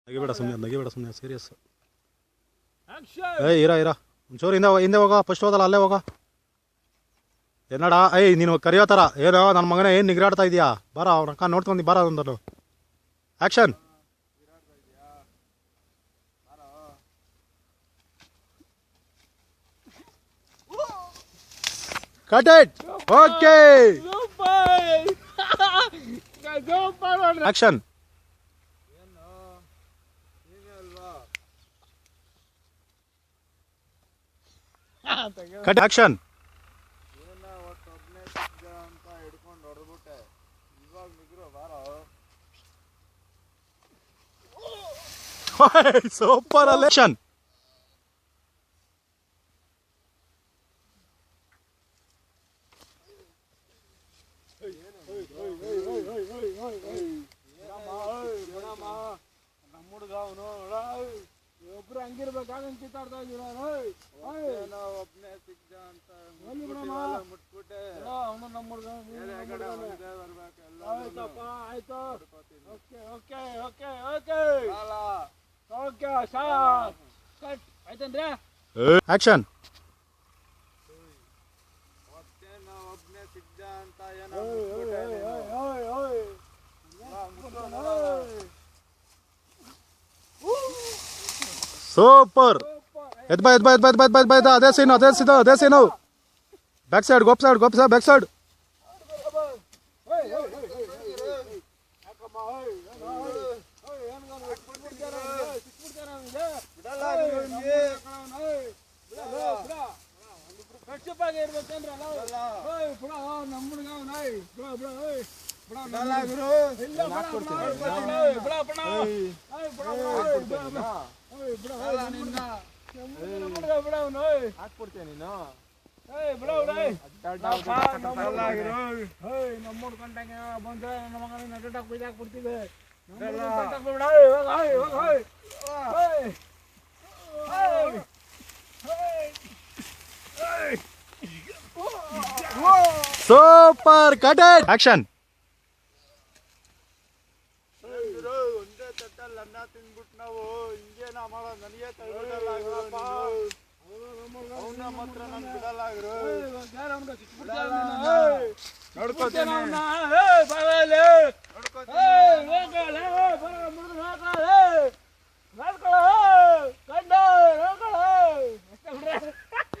ನಗಿಬೇಡ ಸುಮ್ಮನೆ ಸೀರಿಯಸ್. ಇರಾ ಒಂಚೂರು ಹಿಂದೆ ಹೋಗ. ಫಸ್ಟ್ ಹೋದಲ್ಲ ಅಲ್ಲೇ ಹೋಗ. ಏನಡ ನೀನು ಕರಿಯೋ ಥರ ಏನೋ ನನ್ನ ಮಗನೇ ಏನು ನಿಗ್ರಾಡ್ತಾ ಇದೆಯಾ? ಬಾರ ಅವ್ನ ಅಕ್ಕ ನೋಡ್ಕೊಂಡು ಬಾರ ಅಂದರು. Action. Cut it. Okay action. Cut action. Super action. ನಮ್ಮುಡ್ಗ ಅವನು ಒಬ್ರು ಹಂಗಿರ್ಬೇಕಾಗಂತ ಕಿತ್ತಾಡ್ತಾ ಇದ್ದೀರ. ಒಬ್ನೇ ಸಿಗ್ದ ಅಂತ ಮುಟ್ಬಿಟ್ಟೆ. ಅವನು ನಮ್ಮುಡ್ಗ ಆಯ್ತಪ್ಪ ಆಯ್ತು. Okay okay okay okay okay shot cut ಆಯ್ತಂದ್ರೆ ಆಕ್ಷನ್. ಒಬ್ನೇ ಸಿಗ್ದ ಅಂತ ಏನೋ ಸೂಪರ್. ಎದ್ ಬಾ ಅದೇ ಸೀನು. ಬ್ಯಾಕ್ ಸೈಡ್ ಗೋಪ್ ಸೈಡ್ ಬ್ಯಾಕ್ ಸೈಡ್. ಹಾಕ್ಬಿಡ್ತೀಯ ನೀನು. ನಮ್ಮೂಡ್ಕೊಂಡಂಗೆ ಬಂದ್ರೆ ನಮ್ಮ ಮಗನ ಅಡ್ಡಾಕ್ ಬೈದಾಕ್ಬಿಡ್ತೀವಿ. ಸೂಪರ್. Cut it. ಆಕ್ಷನ್. ಒಂದೇ ತಟ್ಟಲ್ಲಿ ಅನ್ನ ತಿಂದ್ಬಿಟ್ಟು ನಾವು ಹಿಂಗೇನ ಮಾಡೋ ನನಗೆ ತಳ್ಬಿಡಲ್ಲ. ಅವನ ಮಾತ್ರ ನಾನು ಬಿಡಲ್ಲ. ನೋಡ್ಕೋತೇನೆ